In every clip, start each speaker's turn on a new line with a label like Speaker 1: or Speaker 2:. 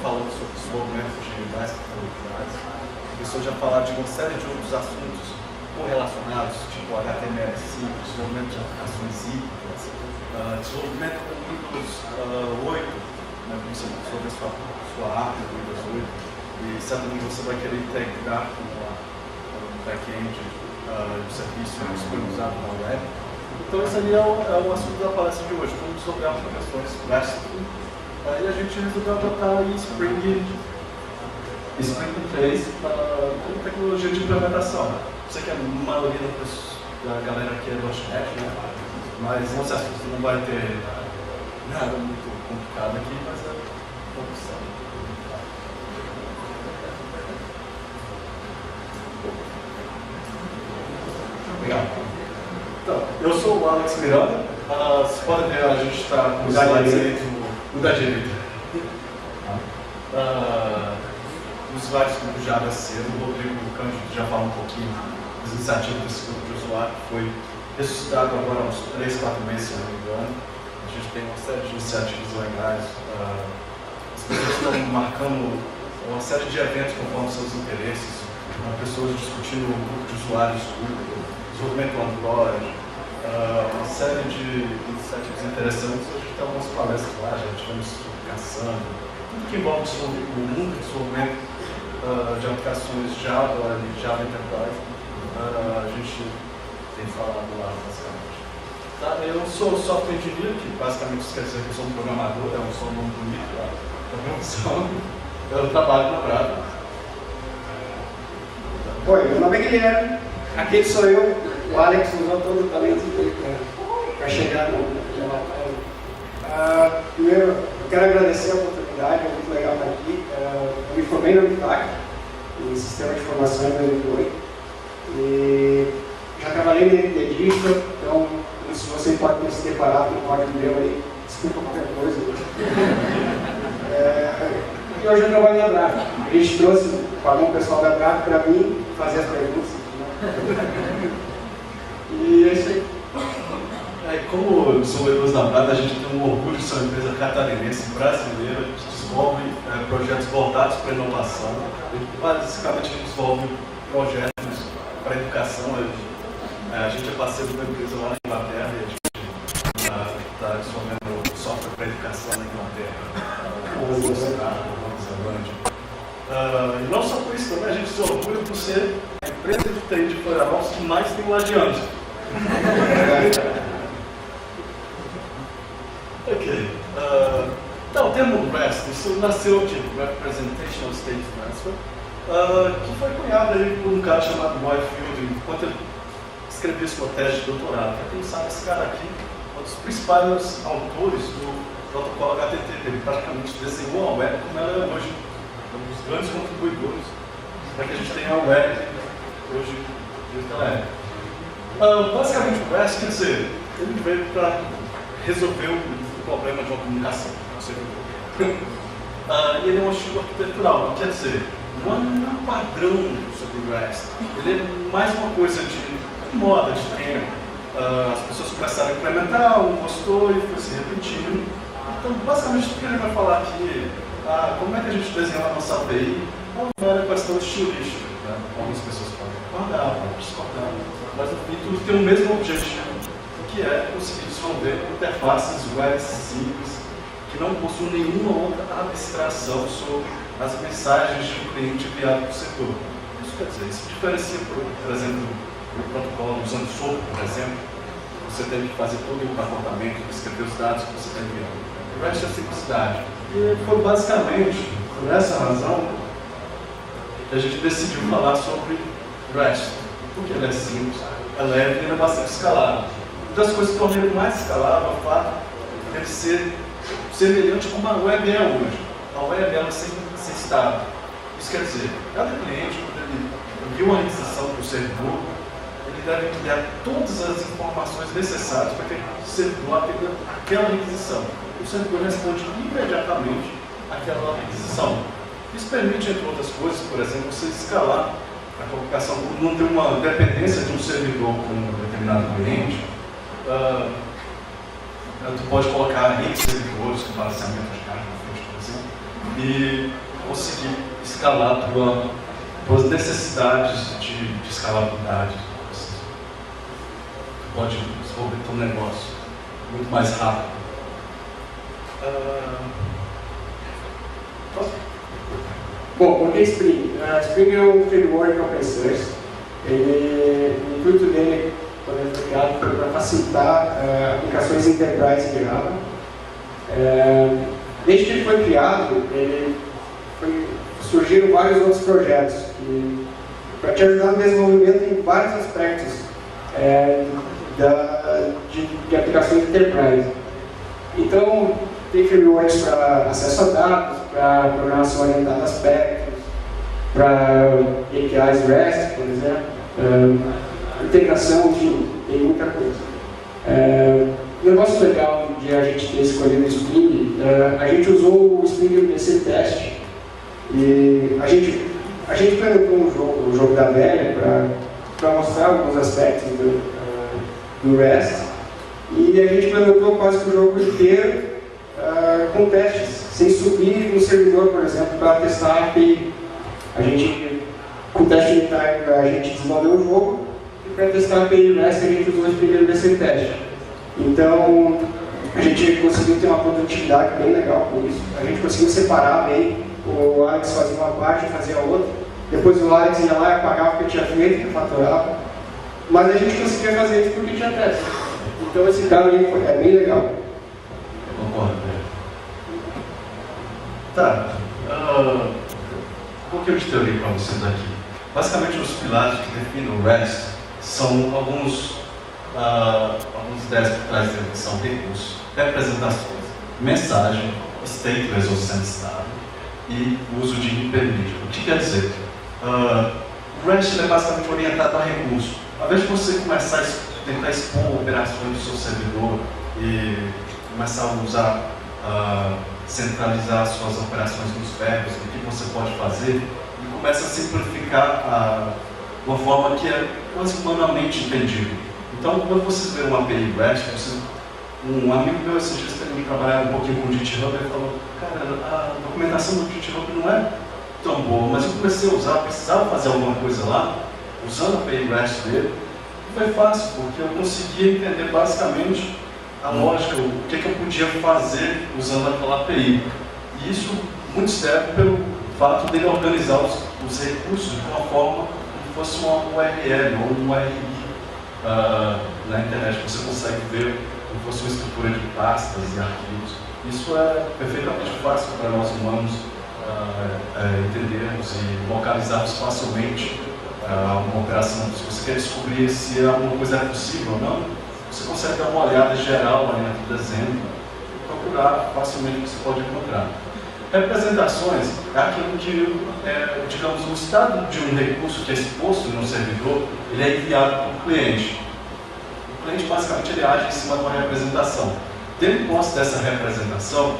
Speaker 1: falando sobre desenvolvimento de mais tecnologias. Começou já a falar de uma série de outros assuntos correlacionados, tipo HTML5, desenvolvimento de aplicações híbridas, desenvolvimento com Windows 8, né, sobre a sua API do Windows 8, e certamente você vai querer integrar com o back-end do serviço disponibilizado na web. Então esse ali é o assunto da palestra de hoje, como desenvolver aplicações RESTful. E a gente resolveu adotar Spring 3 como tecnologia de implementação. Sei que a maioria da galera aqui é .NET, né? Mas não sei se você não vai ter nada muito complicado aqui, mas é uma opção. Legal. Então, eu sou o Alex Miranda. Vocês podem ver, a gente está com os slides aí do da direita. Os slides do Java C, o Rodrigo Cândido já falou um pouquinho das iniciativas desse grupo de usuário, que foi ressuscitado agora há uns 3, 4 meses, se não me engano. A gente tem uma série de iniciativas legais. As pessoas estão marcando uma série de eventos conforme seus interesses, pessoas discutindo o grupo de usuários, desenvolvimento Android, uma série de iniciativas interessantes. A gente tem algumas palestras lá, já tivemos publicação, tudo que envolve o mundo de desenvolvimento de aplicações Java e Java Enterprise, a gente tem falado lá basicamente. Tá? Eu sou software engineer, que basicamente isso quer dizer que eu sou um programador, é um só nome bonito lá, programação. Eu trabalho na Brava.
Speaker 2: Oi, meu nome é Guilherme, aqui sou eu, o Alex usou todo o talento dele para chegar no primeiro, eu quero agradecer a oportunidade, é muito legal estar aqui. Eu me formei na Unifac, em Sistema de Informação em 2008, e já trabalhei na NT Digital, então se você pode ter se deparado com o código meu aí, desculpa qualquer coisa. E hoje eu trabalho na Brava. A gente trouxe, falou o pessoal da Brava para mim fazer as perguntas. E é isso aí.
Speaker 1: Como desenvolvedores da Brava, a gente tem um orgulho de ser uma empresa catarinense brasileira que desenvolve projetos voltados para a inovação. E basicamente a gente desenvolve projetos para a educação. A gente é parceiro de uma empresa lá na Inglaterra e a gente está desenvolvendo software para a educação na Inglaterra. E não só por isso, também a gente se orgulha por ser a empresa de TI de Florianópolis que mais tem lajeante. Ok. Então, o termo REST, isso nasceu de Representational State Transfer, que foi cunhado aí por um cara chamado Roy Fielding, enquanto ele escrevia sua tese de doutorado. Para quem não sabe, esse cara aqui é um dos principais autores do protocolo HTTP. Ele praticamente desenhou a web como ela é hoje. Um dos grandes contribuidores para que a gente tenha a web hoje naquela época. Basicamente o REST, quer dizer, ele veio para resolver o problema de uma comunicação, não sei e ele é um estilo arquitetural, quer dizer, não é um padrão sobre o REST, ele é mais uma coisa de moda, de tempo. As pessoas começaram a implementar, um gostou e foi se repetindo. Então, basicamente, o que ele vai falar aqui como é que a gente desenha a nossa API é uma velha questão estilística. Né? Algumas pessoas podem concordar, podem discordar, mas no fim tudo tem o mesmo objetivo, que é conseguir desenvolver interfaces web simples que não possuem nenhuma outra abstração sobre as mensagens de um cliente enviado para o setor. Isso quer dizer, isso diferencia, por exemplo, o protocolo usando SOAP, por exemplo, você tem que fazer todo o comportamento, escrever os dados que você está enviando. O resto é simplicidade. E foi basicamente por essa razão que a gente decidiu falar sobre REST. Porque ele é simples, é leve e ele é bastante escalável. Uma das coisas que tornam ele mais escalável é o fato de ele ser semelhante como a web é hoje. A web ela é sempre estável. Isso quer dizer, cada cliente, quando ele envia uma requisição para o servidor, ele deve enviar todas as informações necessárias para que o servidor atenda aquela requisição. O servidor responde imediatamente àquela requisição. Isso permite, entre outras coisas, por exemplo, você escalar a colocação, não ter uma dependência de um servidor com um determinado cliente. Tu pode colocar N servidores com balanceamento de carga na frente, por exemplo. e conseguir escalar para as necessidades de escalabilidade. Você pode desenvolver teu negócio muito mais rápido.
Speaker 2: Bom, por que Spring? Spring é um framework open source. O intuito dele, quando ele foi criado, foi para facilitar aplicações enterprise de Java. Desde que ele foi criado, surgiram vários outros projetos para te ajudar no desenvolvimento em vários aspectos de aplicações enterprise. Então, tem frameworks para acesso a dados, para programação orientada a aspectos, para APIs REST, por exemplo, integração, enfim, tem muita coisa. O negócio legal de a gente ter escolhido o Spring, a gente usou o Spring MVC Test e a gente implementou um jogo da velha para mostrar alguns aspectos do REST e a gente implementou quase que o jogo inteiro com testes, sem subir no servidor, por exemplo, para testar a API. Com o teste unitário, a gente desenvolveu o jogo e para testar a API REST a gente usou o Spring MVC Test. Então, a gente conseguiu ter uma produtividade bem legal com isso. A gente conseguiu separar bem. O Alex fazia uma parte e fazia a outra. Depois o Alex ia lá e apagava o que tinha feito, que faturava. Mas a gente conseguia fazer isso porque tinha teste. Então esse cara aí é bem legal.
Speaker 1: Concordo. Tá. Um pouquinho de teoria para vocês aqui. Basicamente, os pilares que definem o REST são alguns ideias por trás dele, que são recursos, representações, mensagem, stateless ou sensitado e uso de hipermídia. O que quer dizer? O REST é basicamente orientado a recursos. Ao invés de você começar a tentar expor operações do seu servidor e começar a usar, centralizar suas operações nos verbos, o que você pode fazer, e começa a simplificar de uma forma que é quase humanamente entendível. Então, quando vocês verem uma API REST, um amigo meu esses dias tem trabalhado um pouquinho com o GitHub, ele falou, cara, a documentação do GitHub não é tão boa, mas eu comecei a usar, precisava fazer alguma coisa lá, usando a API REST dele, e foi fácil, porque eu conseguia entender basicamente a lógica, o que eu podia fazer usando aquela API. E isso muito se deve pelo fato dele organizar os recursos de uma forma como se fosse uma URL ou um URI. Na internet você consegue ver como fosse uma estrutura de pastas e arquivos. Isso é perfeitamente fácil para nós humanos entendermos e localizarmos facilmente uma operação. Se você quer descobrir se alguma coisa é possível ou não, você consegue dar uma olhada geral ali no desenho e procurar facilmente o que você pode encontrar. Representações é aquilo que, digamos, o estado de um recurso que é exposto no servidor, ele é enviado para o cliente. O cliente, basicamente, ele age em cima de uma representação. Tendo posse dessa representação,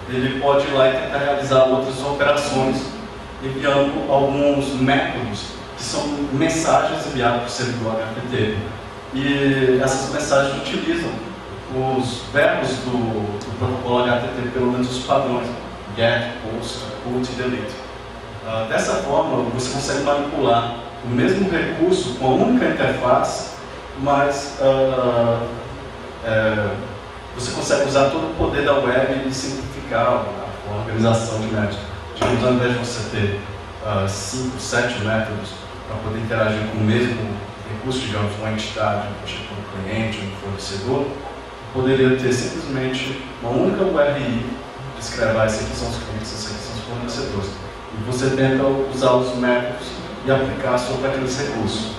Speaker 1: ele pode ir lá e tentar realizar outras operações, enviando alguns métodos, que são mensagens enviadas para o servidor HTTP. E essas mensagens utilizam os verbos do protocolo HTTP, pelo menos os padrões. Get, post, put e delete. Dessa forma, você consegue manipular o mesmo recurso com a única interface, mas você consegue usar todo o poder da web e simplificar a organização de métodos. Digamos, ao invés de você ter 5, 7 métodos para poder interagir com o mesmo recurso, digamos, uma entidade, tipo um cliente, um fornecedor, poderia ter simplesmente uma única URI que escreve, esses aqui são os clientes, esses aqui são os fornecedores. E você tenta usar os métodos e aplicar sobre aqueles recursos.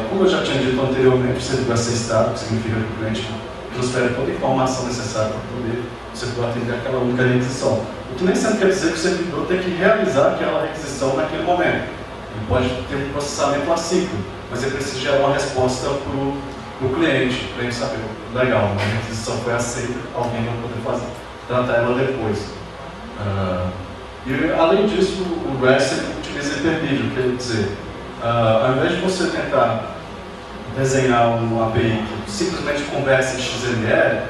Speaker 1: Como eu já tinha dito anteriormente, o servidor vai ser estável, que significa que o cliente transfere toda a informação necessária para poder o servidor atender aquela única requisição. O que nem sempre quer dizer que o servidor tem que realizar aquela requisição naquele momento. Ele pode ter um processamento assíncrono, mas ele precisa gerar uma resposta para o cliente saber, legal, a requisição foi aceita, alguém vai poder tratar ela depois. E além disso, o REST utiliza intermídio, quer dizer, ao invés de você tentar desenhar uma API que simplesmente conversa em XML,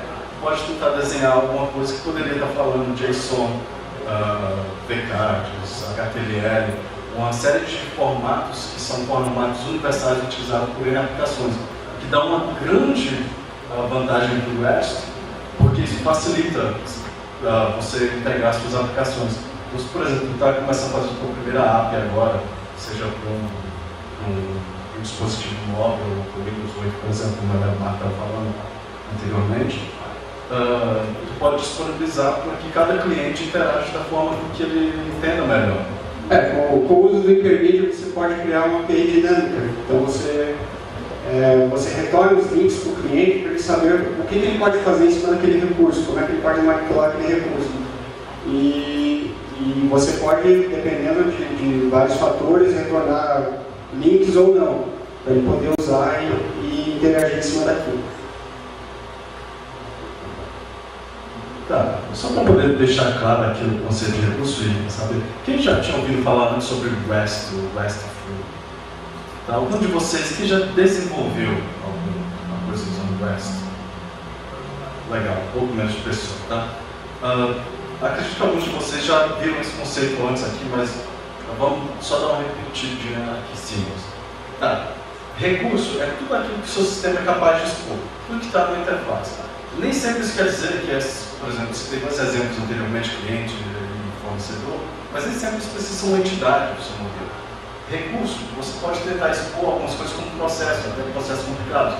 Speaker 1: pode tentar desenhar alguma coisa que poderia estar falando JSON, vCards, HTML, uma série de formatos que são formatos universais utilizados por N aplicações, que dá uma grande vantagem para o REST, porque isso facilita você integrar suas aplicações. Então, por exemplo, está começando a fazer a sua primeira app agora, seja para um dispositivo móvel, ou Windows 8, por exemplo, como a Marta estava falando anteriormente, tu pode disponibilizar para que cada cliente interaja da forma que ele entenda melhor.
Speaker 2: Com o uso do intermediate você pode criar uma API dinâmica. Então você retorna os links para o cliente para ele saber o que ele pode fazer em cima daquele recurso, como é que ele pode manipular aquele recurso. E você pode, dependendo de vários fatores, retornar links ou não, para ele poder usar e interagir em cima daquilo.
Speaker 1: Tá, só para poder deixar claro aqui o conceito de recurso e saber, quem já tinha ouvido falar sobre o RESTful? Tá, algum de vocês que já desenvolveu alguma coisa usando o REST? Legal, um pouco menos de pessoas, tá? Acredito que alguns de vocês já viram esse conceito antes aqui, mas vamos só dar uma repetidinha aqui simples. Tá, recurso é tudo aquilo que o seu sistema é capaz de expor, tudo que está na interface. Nem sempre isso quer dizer que, por exemplo, você teve dois exemplos anteriormente, cliente e fornecedor, mas nem sempre isso precisa ser uma entidade do seu modelo. Recurso, você pode tentar expor algumas coisas como processo, até processos complicados.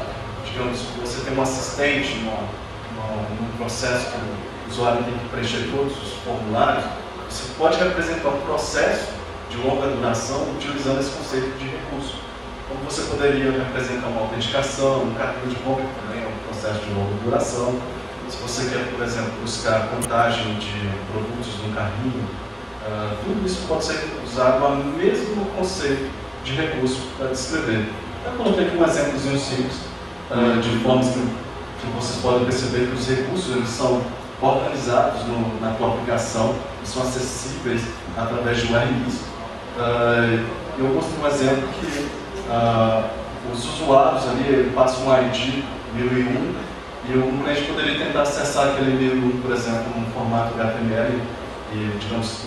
Speaker 1: Digamos, você tem um assistente num processo que o usuário tem que preencher todos os formulários, você pode representar um processo de longa duração utilizando esse conceito de recurso. Como você poderia representar uma autenticação, um cartão de compra, que também é um processo de longa duração. Se você quer, por exemplo, buscar contagem de produtos no carrinho, tudo isso pode ser usado ao mesmo conceito de recurso para descrever. Eu coloquei aqui um exemplozinho simples, de formas que vocês podem perceber que os recursos eles são organizados na tua aplicação e são acessíveis através de URLs. Eu mostrei um exemplo que os usuários ali passam um ID 1001 e o cliente poderia tentar acessar aquele 1001, por exemplo, num formato HTML e, digamos,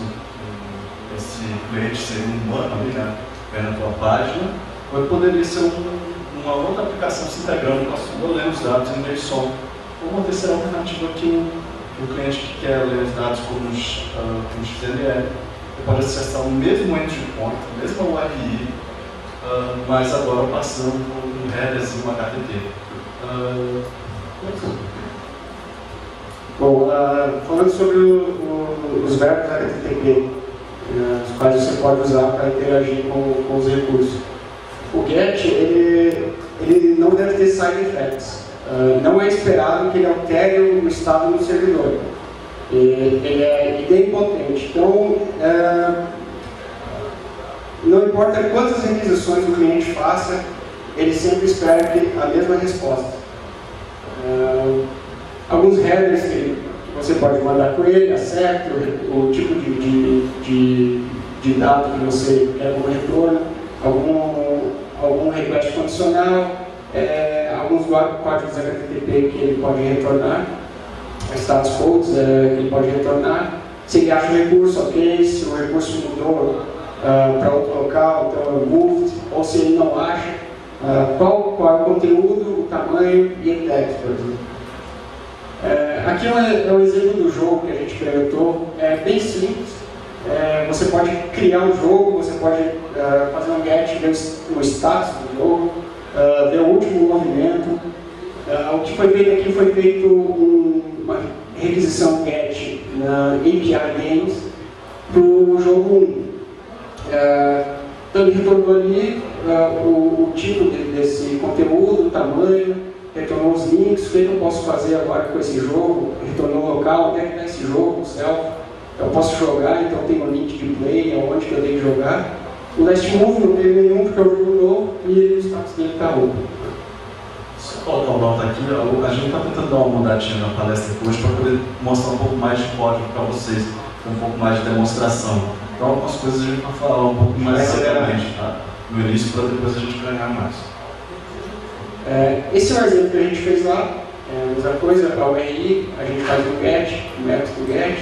Speaker 1: esse cliente seria um humano ali, né, vendo a tua página, ou poderia ser uma outra aplicação se integrando com a sua, lendo os dados em JSON. Ou uma terceira alternativa que o cliente que quer ler os dados como XML, ele pode acessar o mesmo endpoint, a mesma URI, mas agora passando por um headers e um HTTP.
Speaker 2: Bom, falando sobre os verbos HTTP, os quais você pode usar para interagir com os recursos. O GET, ele não deve ter side effects. Não é esperado que ele altere o estado no servidor. Ele é idempotente. Então, não importa quantas requisições o cliente faça, ele sempre espera a mesma resposta. Alguns headers que você pode mandar com ele, acerta o tipo de dado que você quer como retorno, algum request condicional, alguns códigos HTTP que ele pode retornar, status codes que ele pode retornar, se ele acha o recurso ok, se o recurso mudou para outro local, então moved, ou se ele não acha, qual é o conteúdo, o tamanho e a text, por exemplo. Aqui é um exemplo do jogo que a gente implementou, é bem simples. Você pode criar um jogo, você pode fazer um get, ver o status do jogo, ver o último movimento. O que foi feito aqui foi feito uma requisição get na API Games para o jogo 1. Então ele retornou ali o tipo desse conteúdo, o tamanho, retornou os links, o que eu posso fazer agora com esse jogo, retornou o local, onde é que está esse jogo, o self, eu posso jogar, então tem um link de play, aonde que eu tenho que jogar. O last move não teve nenhum porque é um jogo novo e o status dele está roubo.
Speaker 1: Só colocar uma nota aqui, a gente está tentando dar uma mudadinha na palestra hoje para poder mostrar um pouco mais de código para vocês, com um pouco mais de demonstração. Então algumas coisas a gente vai falar um pouco mais seriamente, tá? No início, para depois a gente ganhar mais.
Speaker 2: Esse é o exemplo que a gente fez lá, a mesma coisa, para o URI, a gente faz o get, o método get,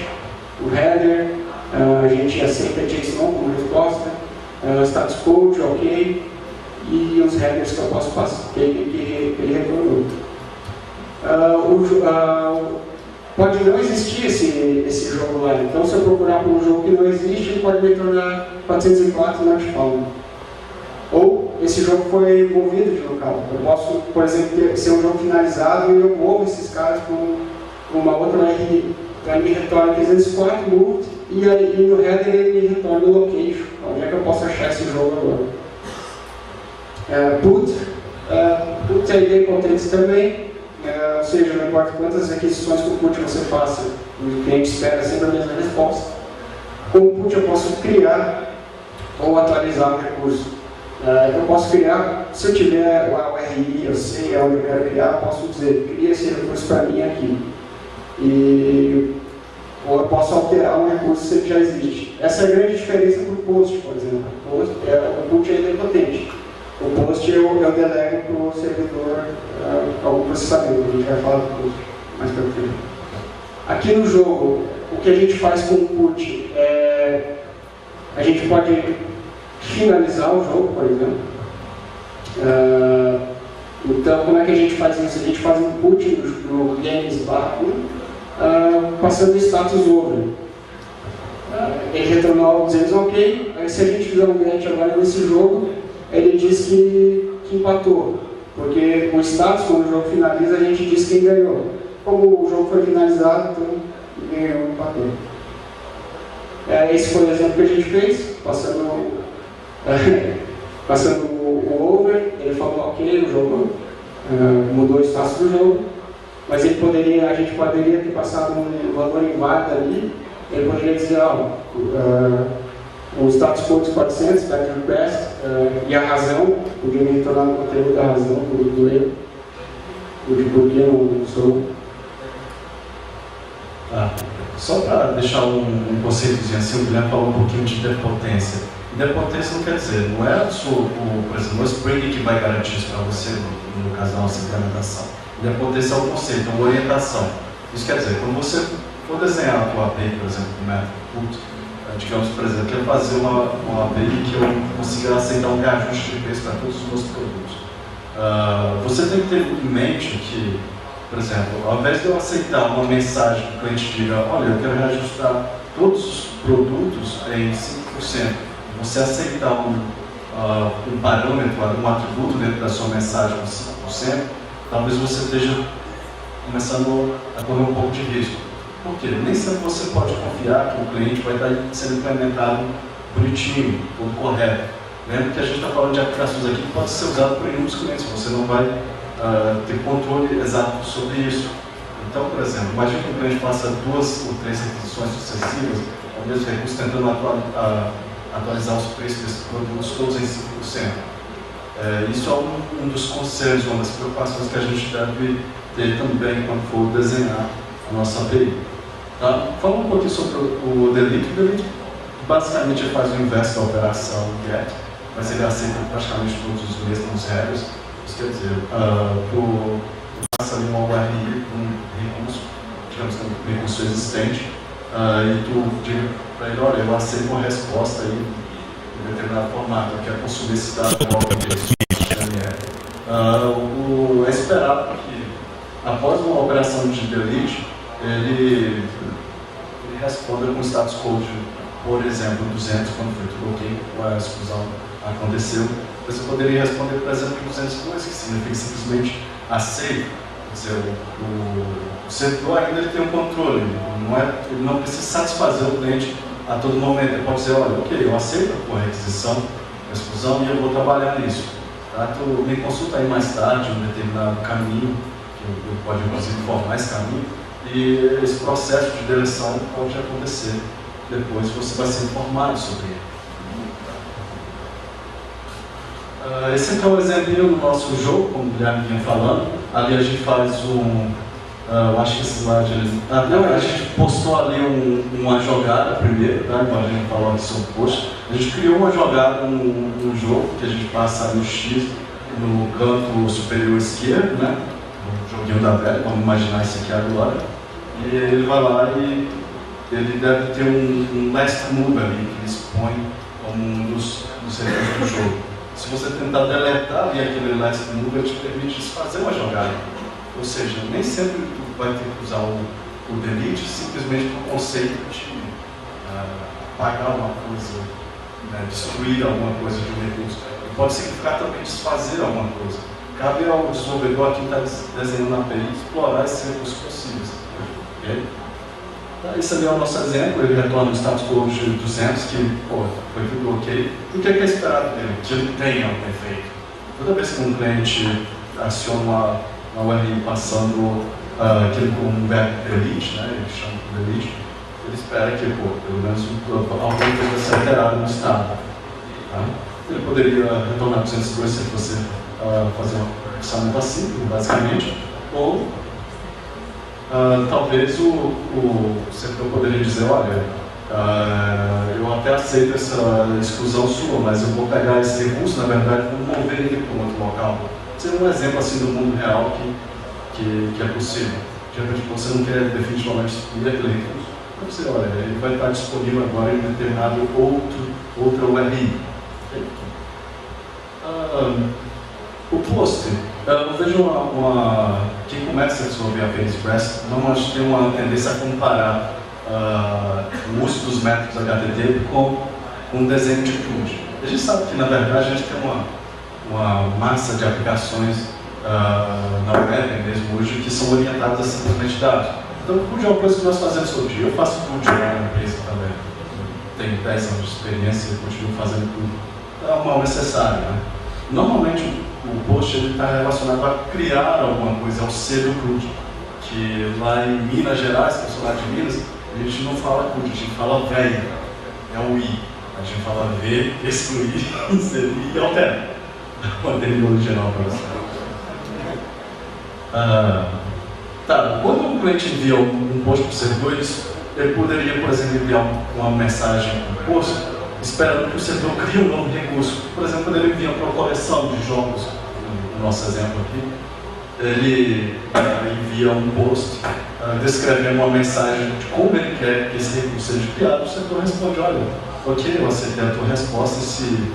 Speaker 2: o header, a gente aceita JSON como resposta, status code, ok, e os headers que eu posso passar, que ele retornou. Pode não existir esse jogo lá, então se eu procurar por um jogo que não existe, ele pode me tornar 404 not found. Ou esse jogo foi movido de local. Eu posso, por exemplo, ser um jogo finalizado e eu movo esses caras para uma outra URL. Então ele me retorna 304 moved e aí no header ele me retorna o location, onde é que eu posso achar esse jogo agora. Put é idempotent também. Ou seja, não importa quantas requisições com o put você faça, o cliente espera sempre a mesma resposta. Com o put eu posso criar ou atualizar um recurso. Eu posso criar, se eu tiver a URI, eu sei onde eu quero criar, eu posso dizer, cria esse recurso para mim aqui. Ou eu posso alterar um recurso se ele já existe. Essa é a grande diferença para o post, por exemplo. O put é idempotente. O post eu delego para o servidor algum processamento, a gente vai falar do post mais para frente. Aqui no jogo, o que a gente faz com o put é a gente pode finalizar o jogo, por exemplo. Então, como é que a gente faz isso? A gente faz um put no games/1 passando o status over. Ele retornou dizendo ok, aí se a gente fizer um get agora nesse jogo, ele diz que empatou, porque o status, quando o jogo finaliza, a gente diz quem ganhou. Como o jogo foi finalizado, então ganhou, empatou. Esse foi o exemplo que a gente fez, passando o over, ele falou ok, o jogo mudou o status do jogo, mas a gente poderia ter passado um valor inválido ali, ele poderia dizer, o status code 400, back request, e a razão, podia me retornar no conteúdo da razão do erro, de por que não sou.
Speaker 1: Só para deixar um conceitozinho assim, o Guilherme falou um pouquinho de idempotência. Idempotência não quer dizer, não é por exemplo, o Spring que vai garantir isso para você, no caso da nossa implementação. Idempotência é um conceito, é uma orientação. Isso quer dizer, quando você for desenhar a tua API, por exemplo, do método put, digamos, por exemplo, eu quero fazer uma API que eu consiga aceitar um reajuste de preço para todos os meus produtos. Você tem que ter em mente que, por exemplo, ao invés de eu aceitar uma mensagem que o cliente diga, olha, eu quero reajustar todos os produtos em 5%, você aceitar um parâmetro, um atributo dentro da sua mensagem com 5%, talvez você esteja começando a correr um pouco de risco. Por quê? Nem sempre você pode confiar que o cliente vai estar sendo implementado bonitinho, tudo correto. Lembra que a gente está falando de aplicações aqui que pode ser usado por inúmeros clientes, você não vai ter controle exato sobre isso. Então, por exemplo, imagine que o cliente faça 2 ou 3 requisições sucessivas ao mesmo recurso, tentando atualizar os preços desses produtos todos em 5%. Isso é um dos conselhos, uma das preocupações que a gente deve ter também quando for desenhar a nossa API. Tá? Falando um pouquinho sobre o delete. O delete basicamente faz o inverso da operação get, mas ele aceita praticamente todos os mesmos headers. Isso quer dizer, tu passa ali uma URI com um recurso, digamos que é um recurso existente, e tu diga para ele, olha, eu aceito uma resposta aí em determinado formato, eu quero consumir esse dado é esperado que após uma operação de delete, ele responda com status code, por exemplo, 200, quando foi tudo ok, a exclusão aconteceu. Você poderia responder, por exemplo, 202, que significa simplesmente aceito. Quer dizer, o servidor ainda ele tem um controle, ele não precisa satisfazer o cliente a todo momento. Ele pode dizer, olha, ok, eu aceito a tua requisição, a exclusão, e eu vou trabalhar nisso. Tá? Tu me consulta aí mais tarde um determinado caminho, que eu pode inclusive formar esse caminho, e esse processo de deleção pode acontecer. Depois você vai ser informado sobre ele. Esse aqui é um exemplo do nosso jogo, como o Guilherme vinha falando. Ali a gente faz eu acho que esse slide a gente postou ali uma jogada primeiro, tá? Então a gente falou aqui sobre o post. A gente criou uma jogada no jogo, que a gente passa no X no canto superior esquerdo, né? O joguinho da velha, vamos imaginar isso aqui agora. E ele vai lá e ele deve ter um last move ali, que ele expõe como um dos recursos do jogo. Se você tentar deletar ali aquele last move, ele te permite desfazer uma jogada. Ou seja, nem sempre tu vai ter que usar o delete simplesmente por conceito de apagar uma coisa, né, destruir alguma coisa de um recurso. Pode significar também desfazer alguma coisa. Cabe ao desenvolvedor aqui que está desenhando na API explorar esses recursos possíveis. Okay? Esse ali é o nosso exemplo, ele retorna o status code de 200, que foi tudo ok. O que é esperado dele? Que ele tenha um defeito. Toda vez que um cliente aciona uma URI passando aquilo com um verbo delete, né, ele chama de delete, ele espera que, pelo menos, alguma coisa vai ser alterada no estado. Tá? Ele poderia retornar 202 se você fazer um processamento assim, basicamente, ou talvez o servidor poderia dizer, olha, eu até aceito essa exclusão sua, mas eu vou pegar esse recurso, na verdade, e vou mover ele para um outro local. Seria um exemplo assim do mundo real que é possível. De repente, você não quer definitivamente excluir aquele recurso, então você, olha, ele vai estar disponível agora em determinado outra URI. O post, eu vejo quem começa a desenvolver a API Express normalmente tem uma tendência a comparar o uso dos métodos HTTP com um desenho de CRUD. A gente sabe que, na verdade, a gente tem uma massa de aplicações na web mesmo hoje que são orientadas a simplesmente dados. Então, o CRUD é uma coisa que nós fazemos todo dia. Eu faço CRUD na empresa também. Tenho 10 anos de experiência e continuo fazendo CRUD. É o mal necessário, né? Normalmente, o post está relacionado a criar alguma coisa, ao ser do CRUD. Que lá em Minas Gerais, que eu sou lá de Minas, a gente não fala CRUD, a gente fala velho. É o I. A gente fala ver, excluir, inserir e alterar. Uma terminologia nova para você. Quando um cliente envia um post para o servidor, ele poderia, por exemplo, enviar uma mensagem no post, esperando que o servidor crie um novo recurso. Por exemplo, quando ele envia para uma coleção de jogos, no nosso exemplo aqui, ele envia um post descrevendo uma mensagem de como ele quer que esse recurso seja criado. O servidor responde, olha, ok, eu aceitei a tua resposta, se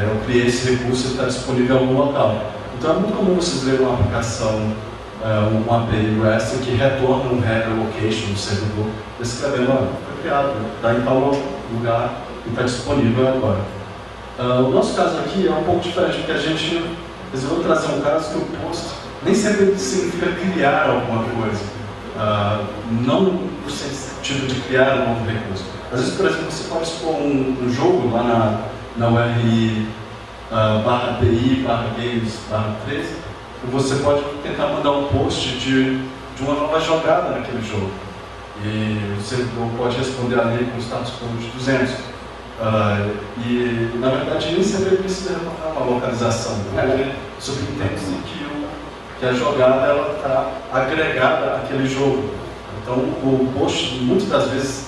Speaker 1: eu criei esse recurso, ele está disponível em algum local. Então é muito comum vocês verem uma aplicação, uma API REST que retorna um header location do servidor, descrevendo, olha, foi criado, está em tal lugar e está disponível agora. O nosso caso aqui é um pouco diferente, porque a gente resolveu trazer um caso que o post nem sempre significa criar alguma coisa, não no sentido de criar um novo recurso. Às vezes, por exemplo, você pode expor um jogo lá na URI /API/games/13 e você pode tentar mandar um post de uma nova jogada naquele jogo. E o servidor pode responder ali com o status code de 200. E, na verdade, nem sempre ele precisa retornar uma localização, porque subentende-se que a jogada está agregada àquele jogo. Então, o post, muitas das vezes,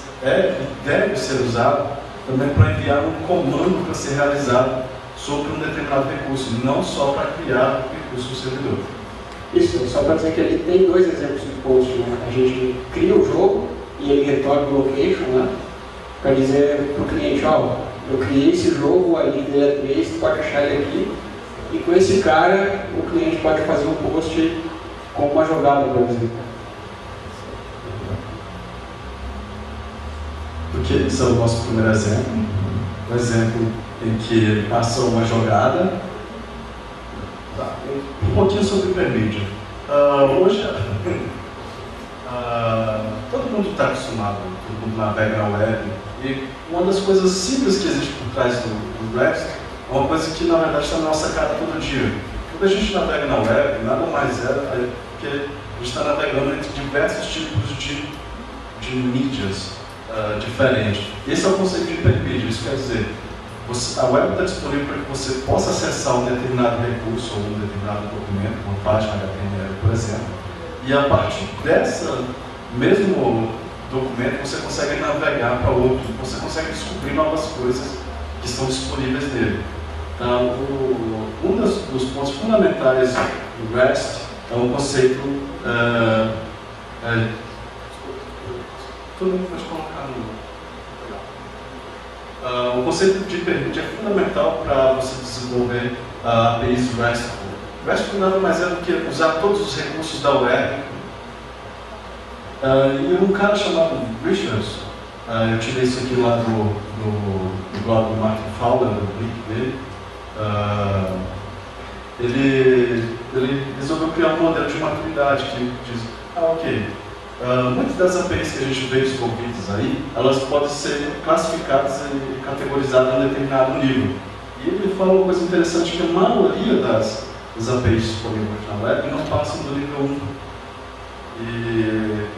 Speaker 1: deve ser usado também para enviar um comando para ser realizado sobre um determinado recurso, não só para criar o recurso do servidor.
Speaker 2: Isso, só para dizer que ele tem dois exemplos de post, né? A gente cria o jogo e ele retorna o location, né? Para dizer para o cliente, ó, eu criei esse jogo, a ID dele é 3, pode achar ele aqui, e com esse cara o cliente pode fazer um post com uma jogada, por exemplo.
Speaker 1: Porque esse é o nosso primeiro exemplo, um exemplo em que ele passa uma jogada. Um pouquinho sobre hipermídia. Hoje, todo mundo está acostumado, todo mundo navega na web, e uma das coisas simples que existe por trás do REST é uma coisa que, na verdade, está na nossa cara todo dia. Quando a gente navega na web, nada mais é que a gente está navegando entre diversos tipos de mídias diferentes. Esse é o conceito de hipermídia. Isso quer dizer, a web está disponível para que você possa acessar um determinado recurso ou um determinado documento, uma página HTML, por exemplo, e a partir dessa mesmo documento você consegue navegar para outro, você consegue descobrir novas coisas que estão disponíveis nele. Então, um dos pontos fundamentais do REST é um conceito Todo mundo pode colocar no... o conceito de hiperlink é fundamental para você desenvolver APIs RESTful. RESTful nada mais é do que usar todos os recursos da web. E um cara chamado Richards, eu tirei isso aqui lá do blog do Martin Fowler, do link dele. Ele resolveu criar um modelo de maturidade que diz, ok, muitas das APIs que a gente vê desenvolvidas aí, elas podem ser classificadas e categorizadas em determinado nível. E ele falou uma coisa interessante, que a maioria das APIs disponíveis na web não passam do nível 1.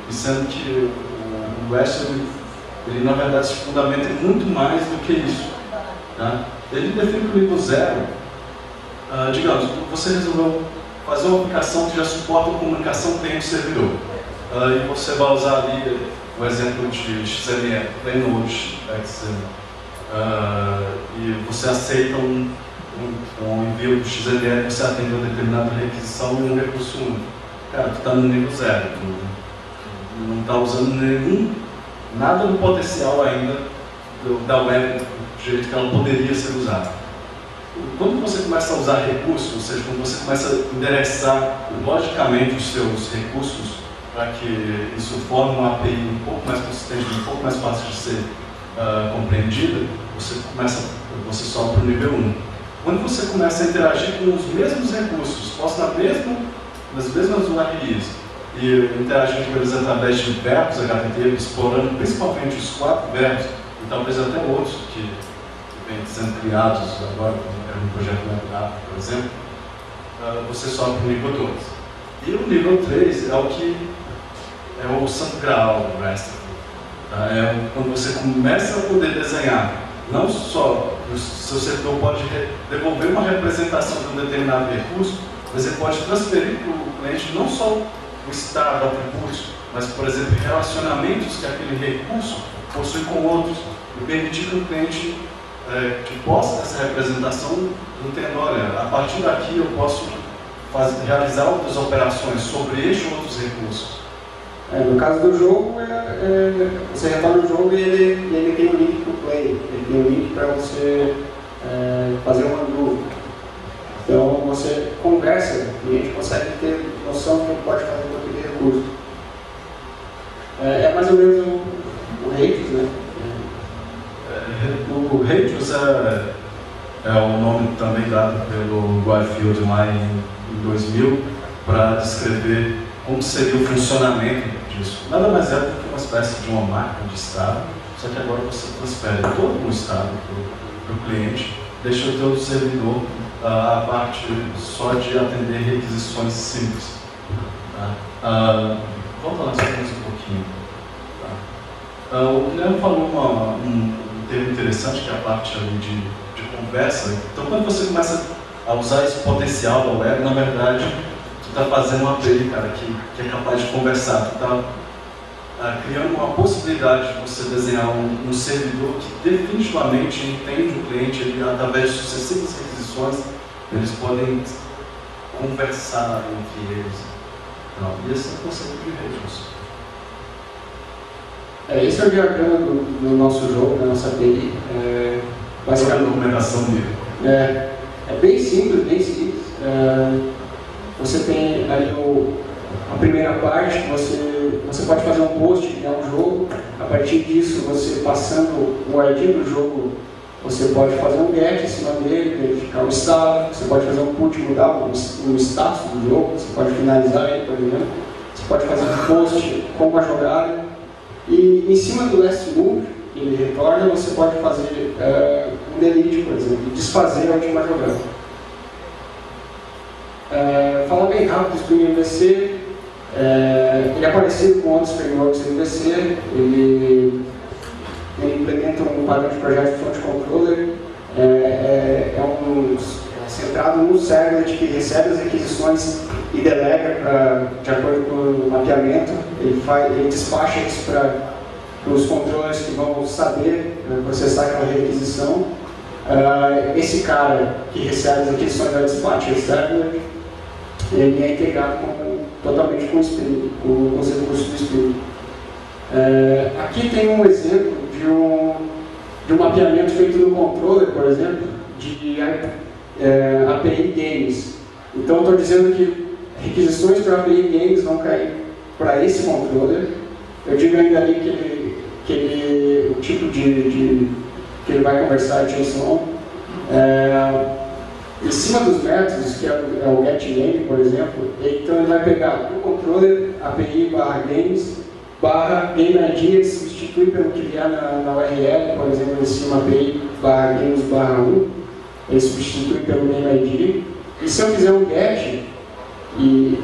Speaker 1: E sendo que o REST, ele na verdade se fundamenta em muito mais do que isso. Tá? Ele define que o nível 0, digamos, você resolveu fazer uma aplicação que já suporta a comunicação cliente-servidor. E você vai usar ali o exemplo de XML, Plain Old XML. E você aceita um envio do XML, você atende a determinada requisição e um recurso único. Cara, tu está no nível 0, tu não está usando nada do potencial ainda da web do jeito que ela poderia ser usada. Quando você começa a usar recursos, ou seja, quando você começa a endereçar logicamente os seus recursos para que isso forme uma API um pouco mais consistente, um pouco mais fácil de ser compreendida, você sobe para o nível 1. Quando você começa a interagir com os mesmos recursos, nas mesmas URIs, e interagindo com eles através de verbos HTTP, explorando principalmente os 4 verbos, e talvez até outros que vêm sendo criados agora, como no projeto WebApp, por exemplo, você sobe para o nível 2. E o nível 3 é o que é o santo graal do RESTful. É quando você começa a poder desenhar, não só o seu servidor pode devolver uma representação de um determinado recurso, mas ele pode transferir para o cliente não só o estado, atributos, mas, por exemplo, relacionamentos que aquele recurso possui com outros, e permitir que o cliente que possa dessa representação entenda, olha, a partir daqui eu posso realizar outras operações sobre estes outros recursos.
Speaker 2: No caso do jogo, você retorna o jogo e ele tem um link para o play, ele tem um link para você fazer um undo. Então você conversa e a gente consegue ter noção do que pode fazer com aquele recurso. É mais ou menos o Radius, né?
Speaker 1: O Radius é o nome também dado pelo Garfield lá em 2000 para descrever como seria o funcionamento disso. Nada mais é do que uma espécie de uma máquina de estado, só que agora você transfere todo o estado para o cliente, deixa o teu servidor a parte só de atender requisições simples. Tá? Vamos falar sobre isso um pouquinho. Tá? O Guilherme falou um termo interessante, que é a parte ali de conversa. Então, quando você começa a usar esse potencial da web, na verdade, tu está fazendo uma API, cara, que é capaz de conversar. Tu está criando uma possibilidade de você desenhar um servidor que definitivamente entende o cliente, ele, através de sucessivas requisições, eles podem conversar entre eles. Então, esse é o conceito de Radius.
Speaker 2: Esse é o diagrama do nosso jogo, da nossa API.
Speaker 1: Basicamente, a documentação dele.
Speaker 2: É bem simples, bem simples. Você tem ali a primeira parte, você pode fazer um post, criar um jogo. A partir disso, você passando o ID do jogo, você pode fazer um get em cima dele, verificar o estado. Você pode fazer um put, mudar o status do jogo. Você pode finalizar ele, por exemplo. Você pode fazer um post com uma jogada. E em cima do last move, que ele retorna, você pode fazer um delete, por exemplo, e desfazer a última jogada. Falar bem rápido do MVC, ele é parecido com outros frameworks do MVC, ele implementa um padrão de projeto front controller, centrado no servlet que recebe as requisições e delega de acordo com o mapeamento. Ele despacha isso para os controllers que vão saber processar aquela requisição. Esse cara que recebe as requisições da dispatcher servlet, ele é integrado totalmente com o Spring, com os recursos do Spring. Aqui tem um exemplo de um mapeamento feito no controller, por exemplo, de API Games. Então, estou dizendo que requisições para API Games vão cair para esse controller. Eu digo ainda ali o tipo que ele vai conversar é JSON. Em cima dos métodos, que é o getName, por exemplo, então ele vai pegar o controller API /games /GameID, ele substitui pelo que vier na URL, por exemplo, em cima API /games/1, ele substitui pelo GameID. E se eu fizer um get, e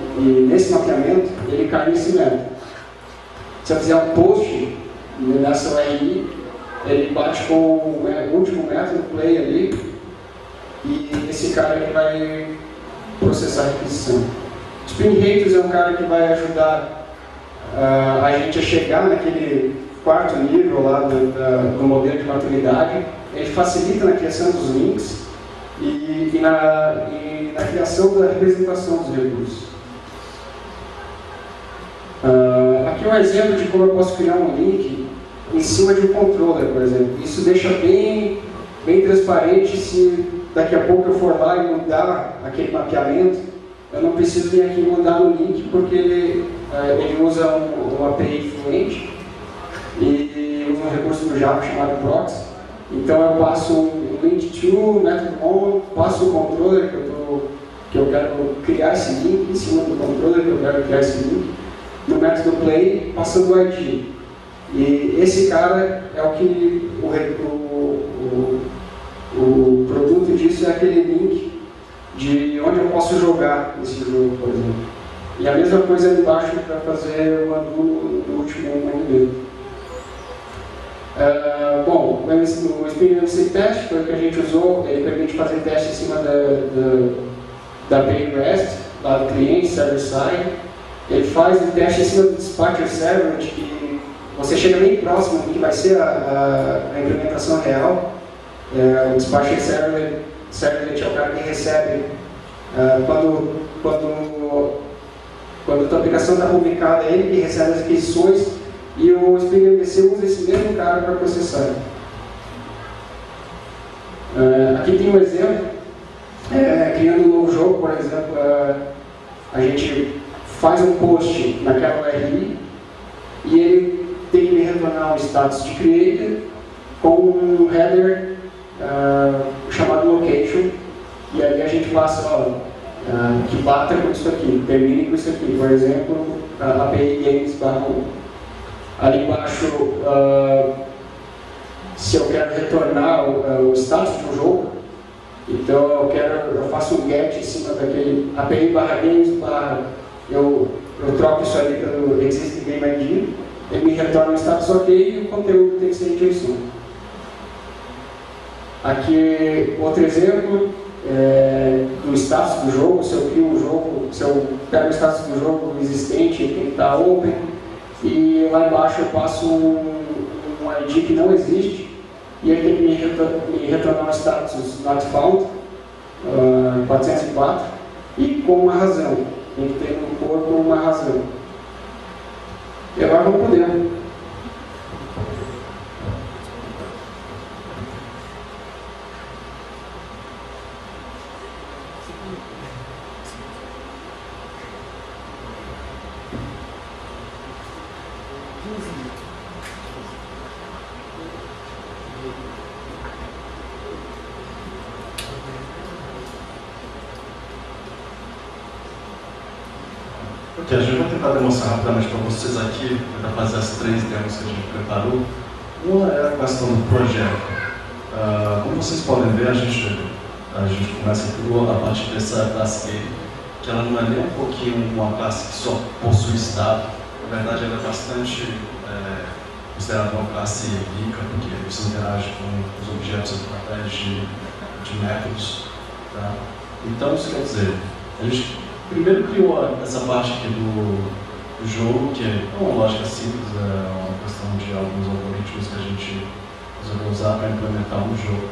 Speaker 2: nesse mapeamento, ele cai nesse método. Se eu fizer um post nessa URI, ele bate com o último método play ali, e esse cara que vai processar a requisição. Spring Haters é um cara que vai ajudar a gente a chegar naquele quarto nível lá do modelo de maturidade. Ele facilita na criação dos links e na criação da representação dos recursos. Aqui é um exemplo de como eu posso criar um link em cima de um controller, por exemplo. Isso deixa bem transparente. Se daqui a pouco eu for lá e mudar aquele mapeamento, eu não preciso vir aqui mandar o link, porque ele usa um API fluente e usa um recurso do Java chamado proxy. Então eu passo um link to, method on, passo o controller que eu quero criar esse link, em cima do controller que eu quero criar esse link, no método play, passando o ID. E esse cara é o que o produto disso é aquele link de onde eu posso jogar esse jogo, por exemplo. E a mesma coisa ali embaixo para fazer o undo no último movimento. Bom, o Experience Test foi o que a gente usou. Ele permite fazer teste em cima da API REST, lá do cliente, server-side. Ele faz o teste em cima do Dispatcher Servlet, que você chega bem próximo do que vai ser a implementação real. O Dispatcher Servlet é o cara que recebe quando a tua aplicação está publicada, é ele que recebe as requisições, e o SpringMVC usa esse mesmo cara para processar. Aqui tem um exemplo, criando um novo jogo, por exemplo, a gente faz um post naquela URI e ele tem que me retornar um status de created com um header chamado location, e aí a gente passa que bata com isso aqui, termine com isso aqui, por exemplo, API Games/1. Ali embaixo, se eu quero retornar o status de um jogo, então eu faço um get em cima daquele API /games/, eu troco isso ali pelo existing GameID, ele me retorna o status ok e o conteúdo tem que ser em JSON. Aqui outro exemplo do status do jogo. Se eu crio um jogo, se eu pego o status do jogo existente, ele tem que estar open, e lá embaixo eu passo um ID que não existe, e ele tem que me retornar o status not found, 404, e com uma razão. Tem que ter no corpo uma razão. E agora vamos para o demo.
Speaker 1: Ok, a gente vai tentar demonstrar rapidamente para vocês aqui, tentar fazer as 3 demos que a gente preparou. Uma é a questão do projeto. Como vocês podem ver, a gente começa tudo a partir dessa classe aqui, que ela não é nem um pouquinho uma classe que só possui estado. Na verdade, ela é bastante considerada uma classe rica, porque você interage com os objetos através de métodos. Tá? Então, isso quer dizer, a gente primeiro criou essa parte aqui do jogo, que é uma lógica simples, é uma questão de alguns algoritmos que a gente resolveu usar para implementar um jogo.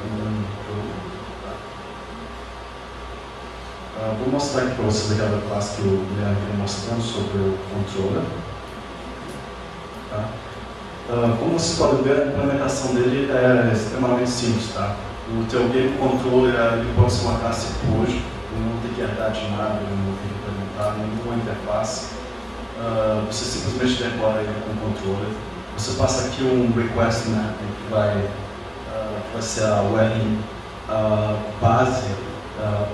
Speaker 1: Vou mostrar aqui para vocês aquela classe que o Guilherme está mostrando sobre o controller. Tá? Como você pode ver, a implementação dele é extremamente simples, tá? O teu game controller ele pode ser uma classe push, ele não tem que herdar de nada, ele não tem que implementar nenhuma interface. Você simplesmente decora ele com o controller. Você passa aqui um request mapping que vai ser a URL base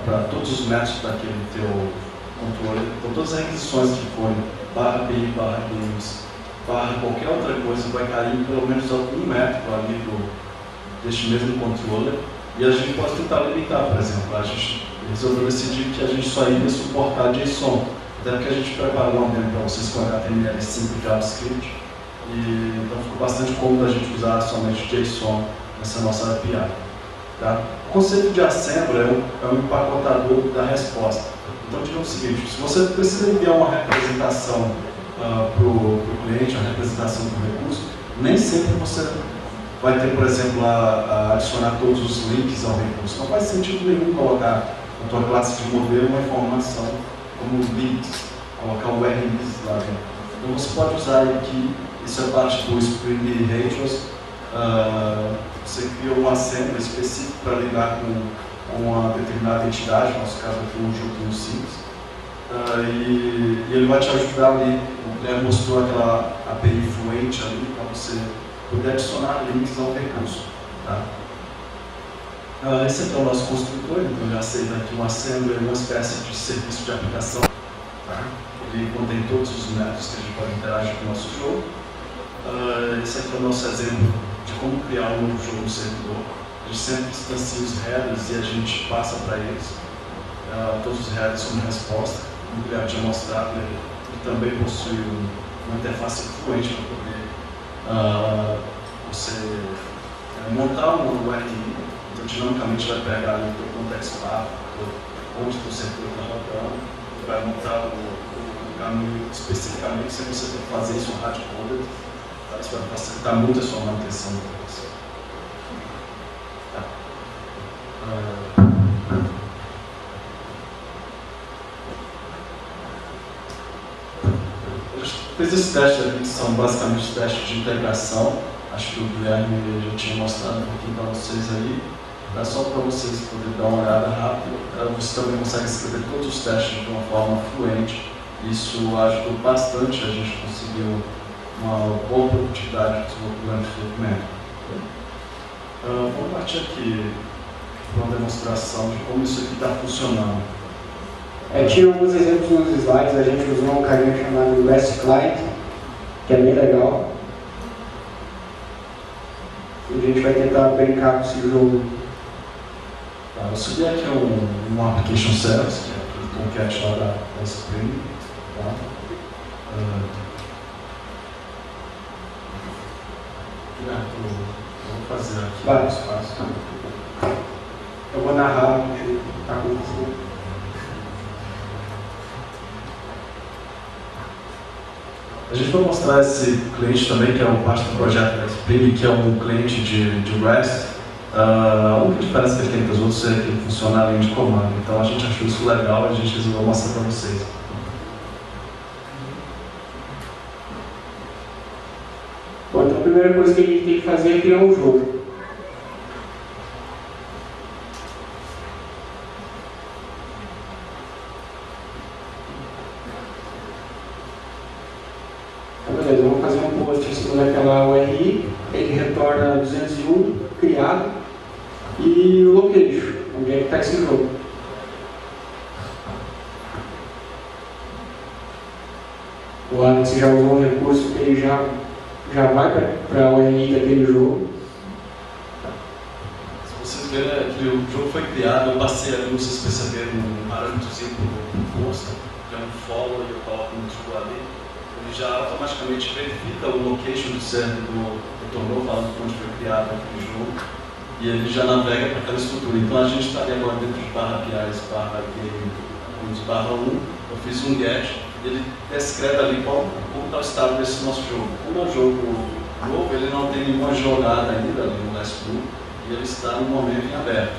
Speaker 1: para todos os métodos daquele teu controller. Então todas as requisições que forem /bi, /games, qualquer outra coisa vai cair em pelo menos algum método ali deste mesmo controller. E a gente pode tentar limitar, por exemplo, a gente resolveu decidir que a gente só iria suportar JSON. Até porque a gente preparou um demo para vocês com HTML5 JavaScript, e então ficou bastante cômodo a gente usar somente JSON nessa nossa API. Tá? O conceito de assembler é um empacotador da resposta. Então, digamos o seguinte, se você precisa enviar uma representação para o cliente, uma representação do recurso, nem sempre você vai ter, por exemplo, adicionar todos os links ao recurso. Não faz sentido nenhum colocar na tua classe de modelo uma informação como links, colocar o URLs lá dentro. Então você pode usar aqui, isso é parte do Spring Ratios, você cria um assembly específico para lidar com uma determinada entidade, no nosso caso aqui um joguinho simples, e ele vai te ajudar ali. O Guilherme mostrou aquela API fluente ali para você poder adicionar links ao recurso. Tá? Esse aqui é o nosso construtor, então já aceita aqui um assembly, uma espécie de serviço de aplicação. Tá? Ele contém todos os métodos que a gente pode interagir com o nosso jogo. Esse aqui é o nosso exemplo de como criar um novo jogo no servidor. A gente sempre instancia os headers e a gente passa para eles. Todos os headers são uma resposta. Como o Guilherme tinha mostrado, ele também possui uma interface fluente para poder você montar um URL. Então, dinamicamente vai pegar o teu contexto lá, onde o servidor está rodando, vai montar o caminho especificamente, sem você ter que fazer isso hard-coded. Tá? Isso vai facilitar muito a sua manutenção do processo. Tá. A gente fez esses testes aqui, que são basicamente testes de integração. Acho que o Guilherme já tinha mostrado um pouquinho para vocês aí. É só para vocês poderem dar uma olhada rápida. Você também consegue escrever todos os testes de uma forma fluente. Isso ajudou bastante a gente conseguir uma boa produtividade do desenvolvimento de documento. Vamos partir aqui para uma demonstração de como isso aqui está funcionando.
Speaker 2: Tinha alguns exemplos nos slides, a gente usou um carinha chamado REST Client, que é bem legal. E a gente vai tentar brincar com esse jogo.
Speaker 1: Eu subi aqui um application service, que é o Tomcat lá da Spring. Tá? Vou fazer aqui
Speaker 2: Vai.
Speaker 1: mais fácil.
Speaker 2: Eu vou narrar o que está acontecendo.
Speaker 1: A gente vai mostrar esse cliente também, que é parte do projeto da Spring, que é um cliente de REST. A única diferença que ele tem para os outros é que ele funciona além de comando. Então a gente achou isso legal e a gente resolveu mostrar para vocês.
Speaker 2: Bom, então a primeira coisa que a gente tem que fazer é criar um jogo. Então, beleza, vamos fazer um post em cima daquela URI, ele retorna 201, criado, e o location, onde é que está esse jogo. O Alex já usou um recurso que ele já vai para a URI daquele jogo.
Speaker 1: Se vocês verem que o jogo foi criado, eu passei ali, vocês perceberam um parâmetrozinho por posto, que é um follow e eu coloco um true ali. Ele já automaticamente verifica o location do servidor, retornou falando onde foi criado aquele jogo, e ele já navega para aquela estrutura. Então a gente está ali agora dentro de /PIs, /game, /1, eu fiz um get, ele descreve ali como está o estado desse nosso jogo. Como é um jogo novo, ele não tem nenhuma jogada ainda ali no last group, e ele está no momento em aberto.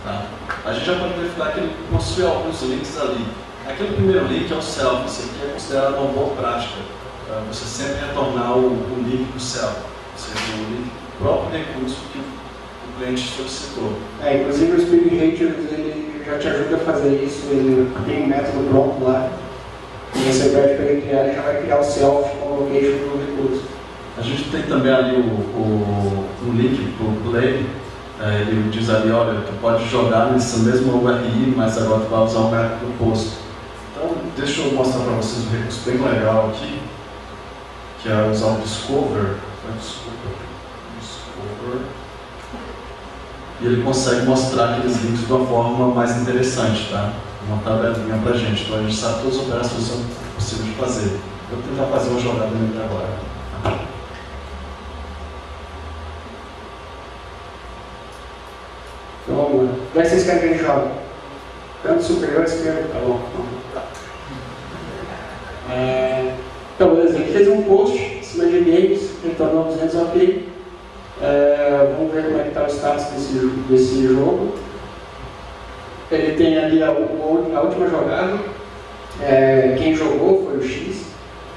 Speaker 1: Tá? A gente já pode verificar que ele possui alguns links ali. Aquele primeiro link é o self, isso aqui é considerado uma boa prática. Você sempre retornar o link do self. Ou seja, o próprio recurso que o cliente solicitou.
Speaker 2: Inclusive o Spring Haters ele já te ajuda a fazer isso, ele tem um método pronto lá, e você pede para ele criar, ele já vai criar o self com o location do recurso.
Speaker 1: A gente tem também ali um link para o Play, ele diz ali, olha, tu pode jogar nessa mesma URI, mas agora tu vai usar o método oposto. Então, deixa eu mostrar para vocês um recurso bem legal aqui, que é usar o Discover. E ele consegue mostrar aqueles links de uma forma mais interessante, tá? Uma tabelinha pra gente. Então a gente sabe que todas as operações são possíveis de fazer. Eu vou tentar fazer uma jogada nele agora.
Speaker 2: Então vamos lá. Como é que vocês querem que ele jogue? Canto superior esquerdo? Tá bom. Então, beleza, ele fez um post em cima de games, retornou 200 ok. Vamos ver como é que está o status desse jogo. Ele tem ali a última jogada, quem jogou foi o X,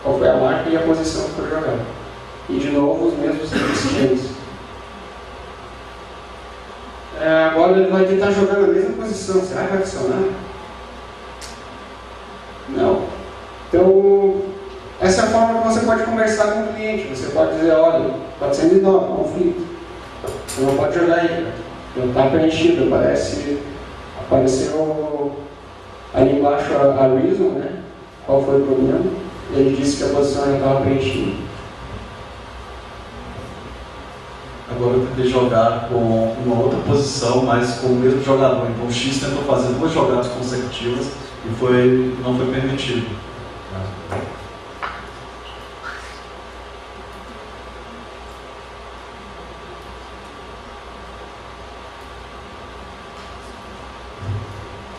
Speaker 2: qual foi a marca e a posição que foi jogada. E de novo os mesmos esquemas. Agora ele vai tentar jogar na mesma posição. Será que vai funcionar? Não. Então, essa é a forma que você pode conversar com o cliente. Você pode dizer, olha, 409, conflito. Você não pode jogar aí, não está preenchido, apareceu ali embaixo a reason, né? Qual foi o problema. Ele disse que a posição já estava preenchida.
Speaker 1: Agora eu tentei jogar com uma outra posição, mas com o mesmo jogador. Então o X tentou fazer 2 jogadas consecutivas e não foi permitido.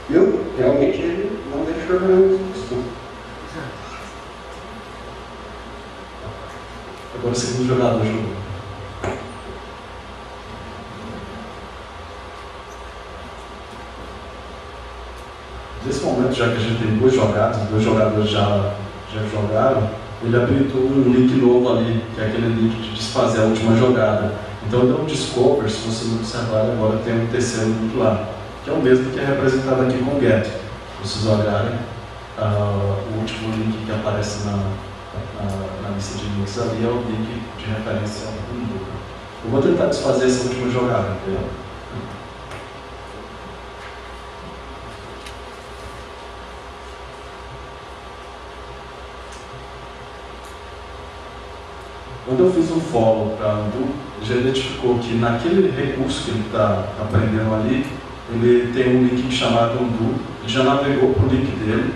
Speaker 2: Viu? Realmente ele não deixou jogar na posição.
Speaker 1: Agora o segundo jogador jogou. Nesse momento, já que a gente tem 2 jogadas, 2 jogadores já jogaram, ele habilitou um link novo ali, que é aquele link de desfazer a última jogada. Então ele deu um discover, se você não observar, agora tem um terceiro link lá, que é o mesmo que é representado aqui com o get. Se vocês olharem, o último link que aparece na lista de links ali é o link de referência ao mundo. Eu vou tentar desfazer essa última jogada, entendeu? Quando eu fiz um follow para undo, já identificou que naquele recurso que ele está aprendendo ali, ele tem um link chamado undo, ele já navegou para o link dele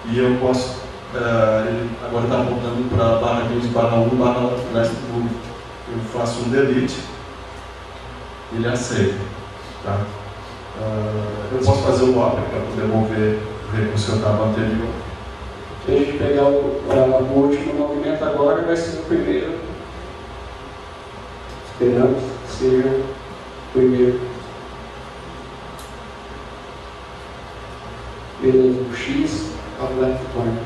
Speaker 1: e eu posso, ele agora está voltando para /games/1/last move. Eu faço um delete, ele aceita. Tá? Eu posso fazer o OP para poder mover o recurso que eu estava anterior.
Speaker 2: Se a gente pegar o último movimento agora, vai ser o primeiro. Esperamos que seja o primeiro. Beleza, o X ao left corner.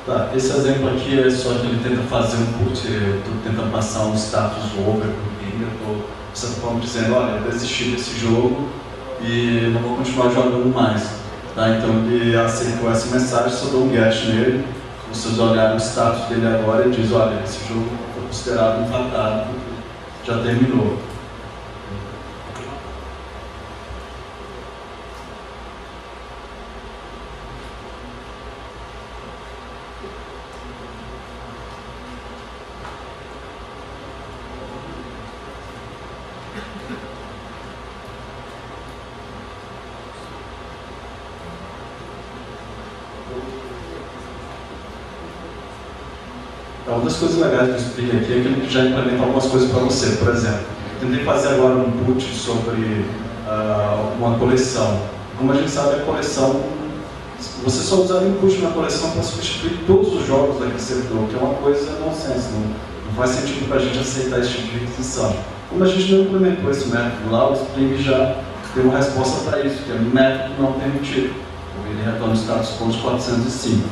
Speaker 1: Tá, esse exemplo aqui é só que ele tenta fazer um put, eu estou tentando passar um status over para o game, eu estou de certa forma dizendo, olha, eu desisti desse jogo e não vou continuar jogando mais. Tá? Então ele aceitou essa mensagem, só dou um get nele. Se vocês olharem o status dele agora, ele diz, olha, esse jogo foi considerado empatado, já terminou. Uma das coisas legais do Spring aqui é que ele já implementa algumas coisas para você. Por exemplo, eu tentei fazer agora um put sobre uma coleção. Como a gente sabe, a coleção, você só usaria um put na coleção para substituir todos os jogos daquele servidor, que é uma coisa nonsense, não faz sentido para a gente aceitar esse tipo de requisição. Como a gente não implementou esse método lá, o Spring já deu uma resposta para isso, que é método não permitido. Ele retorna o status quo de 405.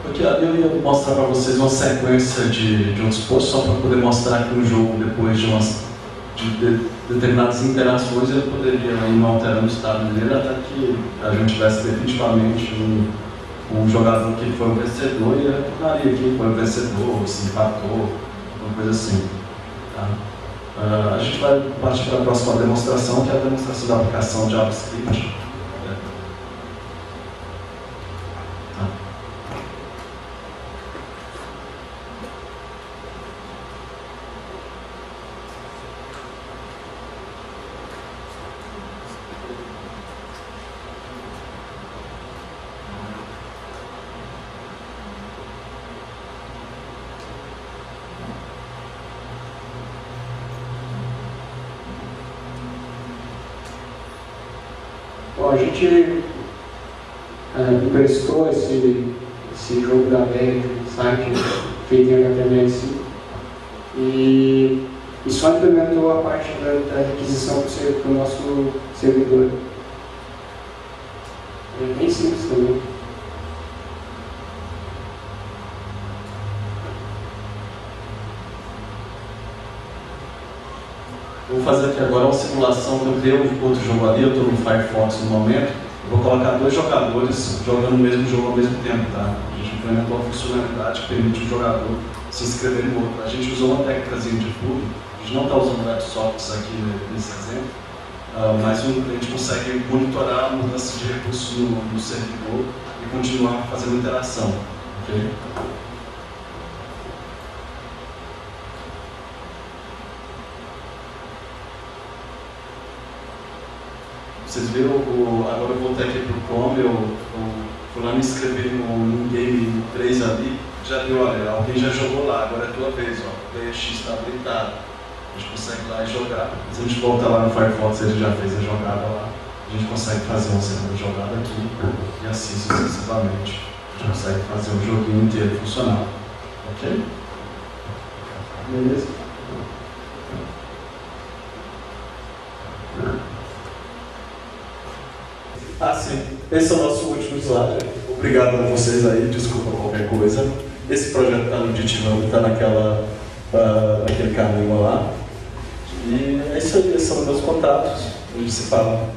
Speaker 1: Aqui eu ia mostrar para vocês uma sequência de outros posts, só para poder mostrar que um jogo, depois de determinadas interações, ele poderia ir alterando o estado dele até que a gente tivesse definitivamente um jogador que foi o vencedor e ele retornaria que foi o vencedor, ou se empatou, uma coisa assim. Tá? A gente vai partir para a próxima demonstração, que é a demonstração da aplicação de JavaScript.
Speaker 2: Bom, a gente emprestou esse jogo da Velha, site feito em HTML5, e só implementou a parte da requisição para o nosso servidor. É bem simples também.
Speaker 1: Vou fazer aqui agora uma simulação que eu criei outro jogo ali, eu estou no Firefox no momento. Eu vou colocar dois jogadores jogando o mesmo jogo ao mesmo tempo, tá? A gente implementou uma funcionalidade que permite o jogador se inscrever no outro. A gente usou uma técnicazinha de fundo, a gente não está usando WebSockets aqui nesse exemplo, mas a gente consegue monitorar a mudança de recursos no servidor e continuar fazendo interação. Okay? Vocês viram, agora eu voltei aqui para o Chrome, eu fui lá me inscrever no Game 3 ali, já deu, olha, alguém já jogou lá, agora é a tua vez, ó, o player X está habilitado, a gente consegue ir lá e jogar. Se a gente voltar lá no Firefox, ele já fez a jogada lá, a gente consegue fazer uma segunda jogada aqui e assim sucessivamente. A gente consegue fazer o joguinho inteiro funcionar. Ok? Beleza? Ah, sim. Esse é o nosso último slide. Obrigado a vocês aí, desculpa qualquer coisa. Esse projeto está no GitHub, está naquele caminho lá. E é isso aí, esses são meus contatos. A gente se fala.